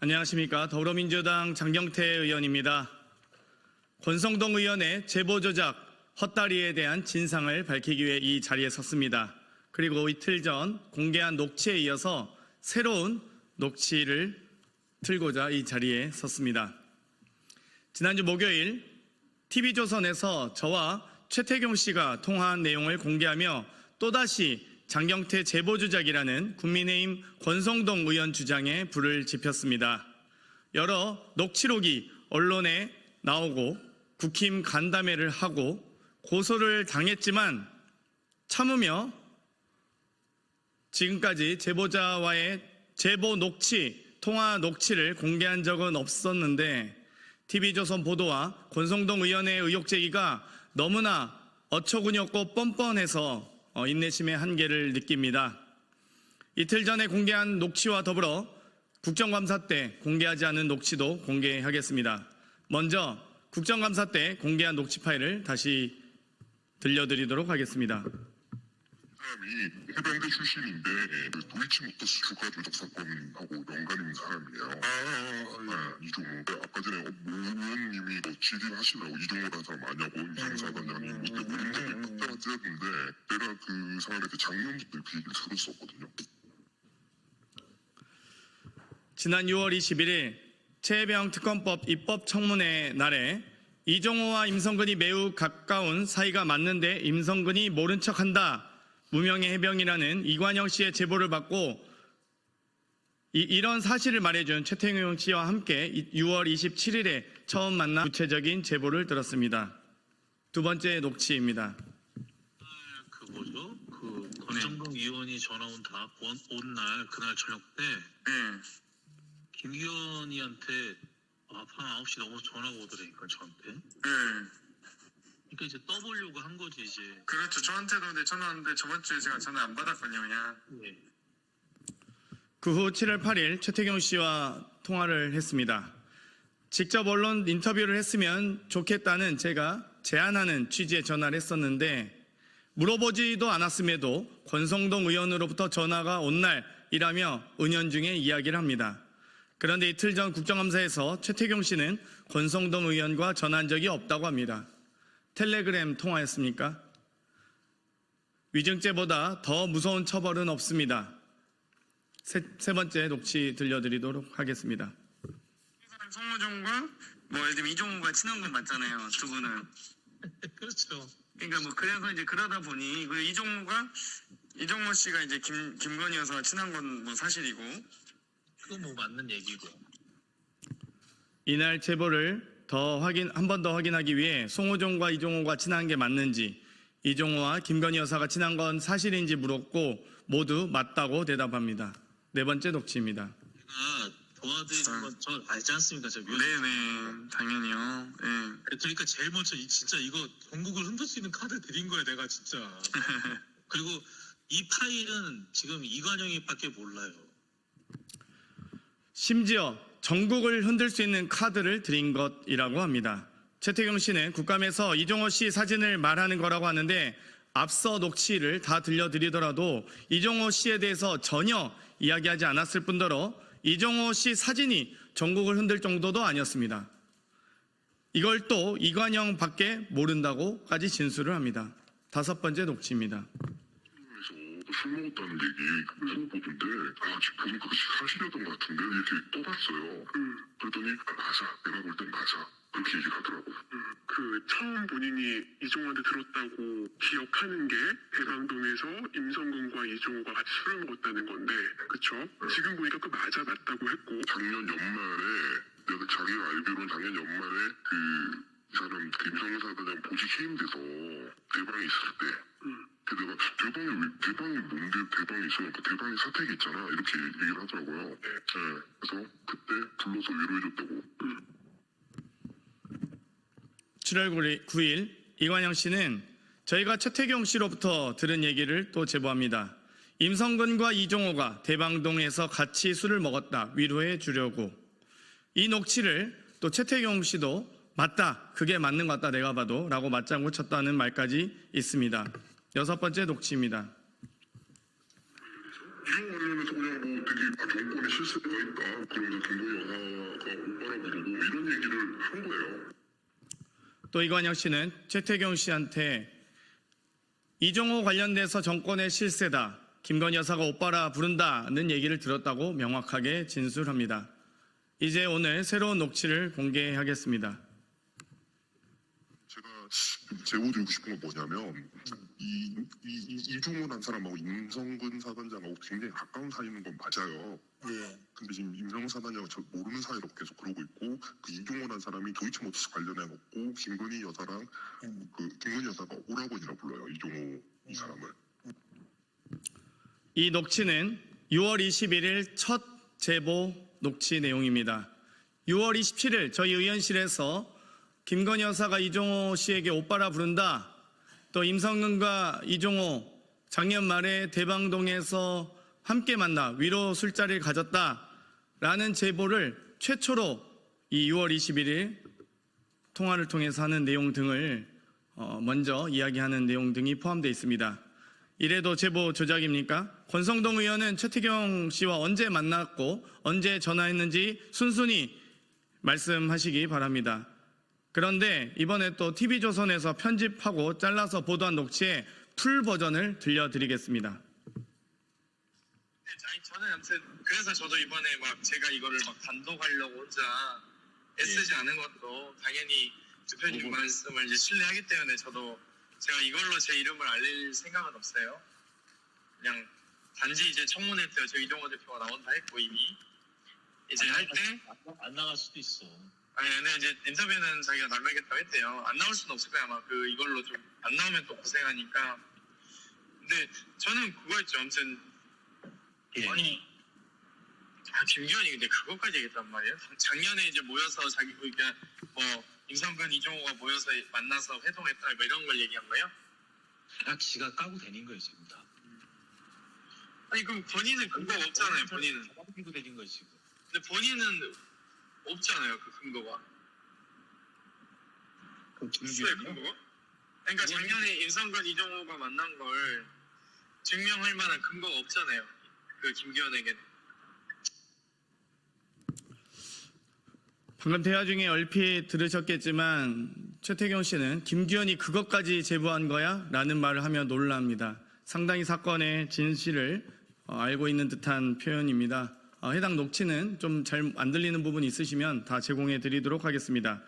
안녕하십니까. 더불어민주당 장경태 의원입니다. 권성동 의원의 제보 조작, 헛다리에 대한 진상을 밝히기 위해 이 자리에 섰습니다. 그리고 이틀 전 공개한 녹취에 이어서 새로운 녹취를 틀고자 이 자리에 섰습니다. 지난주 목요일 TV조선에서 저와 최태경 씨가 통화한 내용을 공개하며 또다시 장경태 제보 조작이라는 국민의힘 권성동 의원 주장에 불을 지폈습니다. 여러 녹취록이 언론에 나오고 국힘 간담회를 하고 고소를 당했지만 참으며 지금까지 제보자와의 제보 녹취, 통화 녹취를 공개한 적은 없었는데 TV조선 보도와 권성동 의원의 의혹 제기가 너무나 어처구니없고 뻔뻔해서 인내심의 한계를 느낍니다. 이틀 전에 공개한 녹취와 더불어 국정감사 때 공개하지 않은 녹취도 공개하겠습니다. 먼저 국정감사 때 공개한 녹취 파일을 다시 들려드리도록 하겠습니다. 사람이 해병대 출신인데 도이치모터스 주가 조작 사건하고 연관 있는 사람이에요. 이종호. 아까 전에 의원님이 GD 하시라고 이종호라는 사람 아냐고 이종사 관장님 이때 본인들이 뚝딱을 찢었는데 내가 그 사람한테 작년부터 그 얘기를 들었었거든요. 지난 6월 21일 최혜병 특검법 입법 청문회 날에 이종호와 임성근이 매우 가까운 사이가 맞는데 임성근이 모른 척한다. 무명의 해병이라는 이관영 씨의 제보를 받고 이런 사실을 말해준 최태경 씨와 함께 6월 27일에 처음 만나 구체적인 제보를 들었습니다. 두 번째 녹취입니다. 그 권성동 의원이 전화 온 날 그날 저녁 때 김기현이한테 밤 9시 넘어서 전화가 오더라니까 저한테. 그러니까 이제 떠보려고 한 거지 이제. 그렇죠. 저한테도 근데 전화 왔는데 저번 주에 제가 전화 안 받았거든요. 그냥. 네. 그 후 7월 8일 최태경 씨와 통화를 했습니다. 직접 언론 인터뷰를 했으면 좋겠다는 제가 제안하는 취지의 전화를 했었는데 물어보지도 않았음에도 권성동 의원으로부터 전화가 온 날이라며 은연중에 이야기를 합니다. 그런데 이틀 전 국정감사에서 최태경 씨는 권성동 의원과 전화한 적이 없다고 합니다. 텔레그램 통화였습니까? 위증죄보다 더 무서운 처벌은 없습니다. 세 번째 녹취 들려드리도록 하겠습니다. 송무종과 예를 들면 이종호가 친한 건 맞잖아요. 두 분은. 그렇죠. 그러니까 그래서 이제 그러다 보니 이종호 씨가 이제 김건희 여사와 친한 건 사실이고. 그거 맞는 얘기고. 이날 제보를 한 번 더 확인하기 위해 송호종과 이종호가 친한 게 맞는지, 이종호와 김건희 여사가 친한 건 사실인지 물었고 모두 맞다고 대답합니다. 네 번째 녹취입니다. 제가 도와드리는 건 저 알지 않습니까? 네네, 당연히요. 네. 그러니까 제일 먼저 진짜 이거 전국을 흔들 수 있는 카드 드린 거야 내가 진짜. 그리고 이 파일은 지금 이관영이밖에 몰라요. 심지어 전국을 흔들 수 있는 카드를 드린 것이라고 합니다. 최태경 씨는 국감에서 이종호 씨 사진을 말하는 거라고 하는데 앞서 녹취를 다 들려드리더라도 이종호 씨에 대해서 전혀 이야기하지 않았을 뿐더러 이종호 씨 사진이 전국을 흔들 정도도 아니었습니다. 이걸 또 이관영밖에 모른다고까지 진술을 합니다. 다섯 번째 녹취입니다. 술 먹었다는 얘기 보고 보던데 지금 보니까 사실이었던 것 같은데 이렇게 떠봤어요. 그랬더니 맞아, 내가 볼 땐 맞아, 그렇게 얘기를 하더라고요. 그 처음 본인이 이종호한테 들었다고 기억하는 게 대방동에서 임성근과 이종호가 같이 술을 먹었다는 건데, 그쵸? 지금 보니까 그 맞다고 했고. 작년 연말에 내가 자기가 알기로는 작년 연말에 이 사람 임성근 사단장 보직 해임돼서 대방에 있을 때 내가 대방이 뭔데 대방이 있으면 그 대방이 사택이 있잖아 이렇게 얘기를 하더라고요. 그래서 그때 불러서 위로해줬다고. 7월 9일 이관영 씨는 저희가 최태경 씨로부터 들은 얘기를 또 제보합니다. 임성근과 이종호가 대방동에서 같이 술을 먹었다, 위로해 주려고. 이 녹취를 또 최태경 씨도 맞다, 그게 맞는 것 같다 내가 봐도 라고 맞장구 쳤다는 말까지 있습니다. 여섯 번째 녹취입니다. 이런 관련해서 그냥 뭐 되게 정권에 실세가 있다. 그러면서 김건희 여사가 오빠라 부르고 이런 얘기를 한 거예요. 또 이관영 씨는 최태경 씨한테 이종호 관련돼서 정권의 실세다. 김건희 여사가 오빠라 부른다는 얘기를 들었다고 명확하게 진술합니다. 이제 오늘 새로운 녹취를 공개하겠습니다. 제가 제보드리고 싶은 건 뭐냐면 이종호라는 사람하고 임성근 사단장하고 굉장히 가까운 사이인 건 맞아요. 예. 근데 지금 임성근 사단장은 저 모르는 사이로 계속 그러고 있고 그 이종호라는 사람이 도이치모터스 관련해갖고 김건희 여사랑 그 김건희 여사가 오라버니라 불러요. 이종호 이 사람을. 이 녹취는 6월 21일 첫 제보 녹취 내용입니다. 6월 27일 저희 의원실에서 김건희 여사가 이종호 씨에게 오빠라 부른다. 또 임성근과 이종호 작년 말에 대방동에서 함께 만나 위로 술자리를 가졌다라는 제보를 최초로 이 6월 21일 통화를 통해서 하는 내용 등을 먼저 이야기하는 내용 등이 포함되어 있습니다. 이래도 제보 조작입니까? 권성동 의원은 최태경 씨와 언제 만났고 언제 전화했는지 순순히 말씀하시기 바랍니다. 그런데 이번에 또 TV조선에서 편집하고 잘라서 보도한 녹취의 풀 버전을 들려드리겠습니다. 아니 저는 아무튼 그래서 저도 이번에 막 제가 이거를 막 단독하려고 혼자 애쓰지 않은 것도 당연히 대표님 말씀을 이제 신뢰하기 때문에 저도 제가 이걸로 제 이름을 알릴 생각은 없어요. 그냥 단지 이제 청문회 때 저 이종호 대표가 나온다 했고 이미 이제 할 때 안 나갈 수도 있어. 아니 근데 이제 인터뷰는 자기가 나가겠다고 했대요. 안 나올 수는 없을 거야 아마 그 이걸로 좀 안 나오면 또 고생하니까. 근데 저는 그거였죠. 아무튼 아니 김기현이 근데 그것까지 얘기했단 말이에요. 작년에 이제 모여서 자기 그러니까 뭐 임성근 이종호가 모여서 만나서 회동했다 뭐 이런 걸 얘기한 거예요? 딱 지가 까고 다닌 거예요 지금 다. 아니 그럼 본인은 근거 없잖아요. 본인은. 까고 다닌 거예요 지금. 근데 본인은 없잖아요. 그 근거가. 있어요 근거가? 그러니까 작년에 임성근 이종호가 만난 걸 증명할 만한 근거가 없잖아요. 그 김기현에게는. 방금 대화 중에 얼핏 들으셨겠지만 최태경 씨는 김기현이 그것까지 제보한 거야? 라는 말을 하며 놀랍니다. 상당히 사건의 진실을 알고 있는 듯한 표현입니다. 해당 녹취는 좀 잘 안 들리는 부분이 있으시면 다 제공해 드리도록 하겠습니다.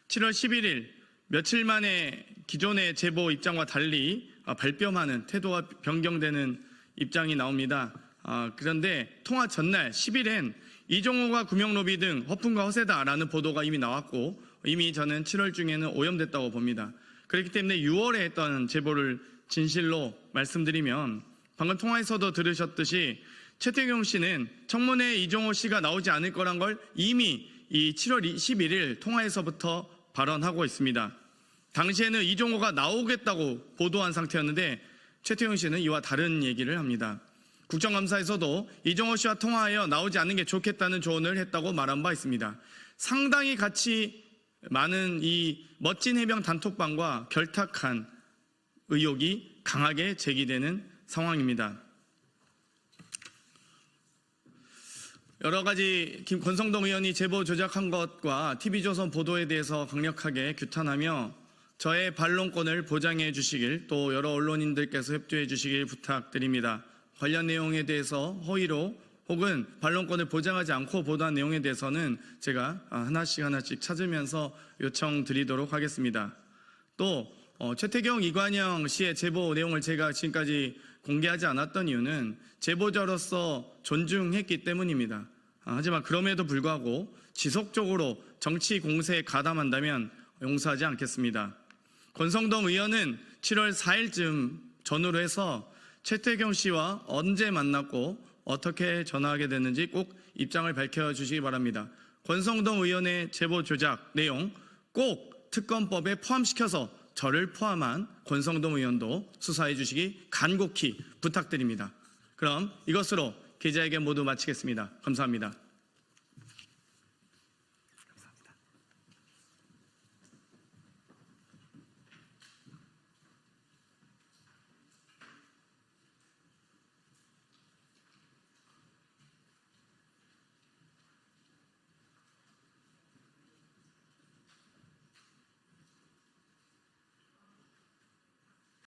7월 11일 며칠 만에 기존의 제보 입장과 달리 발뺌하는 태도가 변경되는 입장이 나옵니다. 그런데 통화 전날 10일엔 이종호가 구명로비 등 허풍과 허세다라는 보도가 이미 나왔고 이미 저는 7월 중에는 오염됐다고 봅니다. 그렇기 때문에 6월에 했던 제보를 진실로 말씀드리면 방금 통화에서도 들으셨듯이 최태경 씨는 청문회에 이종호 씨가 나오지 않을 거란 걸 이미 이 7월 21일 통화에서부터 발언하고 있습니다. 당시에는 이종호가 나오겠다고 보도한 상태였는데 최태경 씨는 이와 다른 얘기를 합니다. 국정감사에서도 이종호 씨와 통화하여 나오지 않는 게 좋겠다는 조언을 했다고 말한 바 있습니다. 상당히 가치 많은 이 멋진 해병 단톡방과 결탁한 의혹이 강하게 제기되는 상황입니다. 여러 가지 권성동 의원이 제보 조작한 것과 TV조선 보도에 대해서 강력하게 규탄하며 저의 반론권을 보장해 주시길 또 여러 언론인들께서 협조해 주시길 부탁드립니다. 관련 내용에 대해서 허위로 혹은 반론권을 보장하지 않고 보도한 내용에 대해서는 제가 하나씩 찾으면서 요청드리도록 하겠습니다. 또 최태경, 이관영 씨의 제보 내용을 제가 지금까지 공개하지 않았던 이유는 제보자로서 존중했기 때문입니다. 하지만 그럼에도 불구하고 지속적으로 정치 공세에 가담한다면 용서하지 않겠습니다. 권성동 의원은 7월 4일쯤 전후로 해서 최태경 씨와 언제 만났고 어떻게 전화하게 됐는지 꼭 입장을 밝혀주시기 바랍니다. 권성동 의원의 제보 조작 내용 꼭 특검법에 포함시켜서 저를 포함한 권성동 의원도 수사해 주시기 간곡히 부탁드립니다. 그럼 이것으로 기자회견 모두 마치겠습니다. 감사합니다.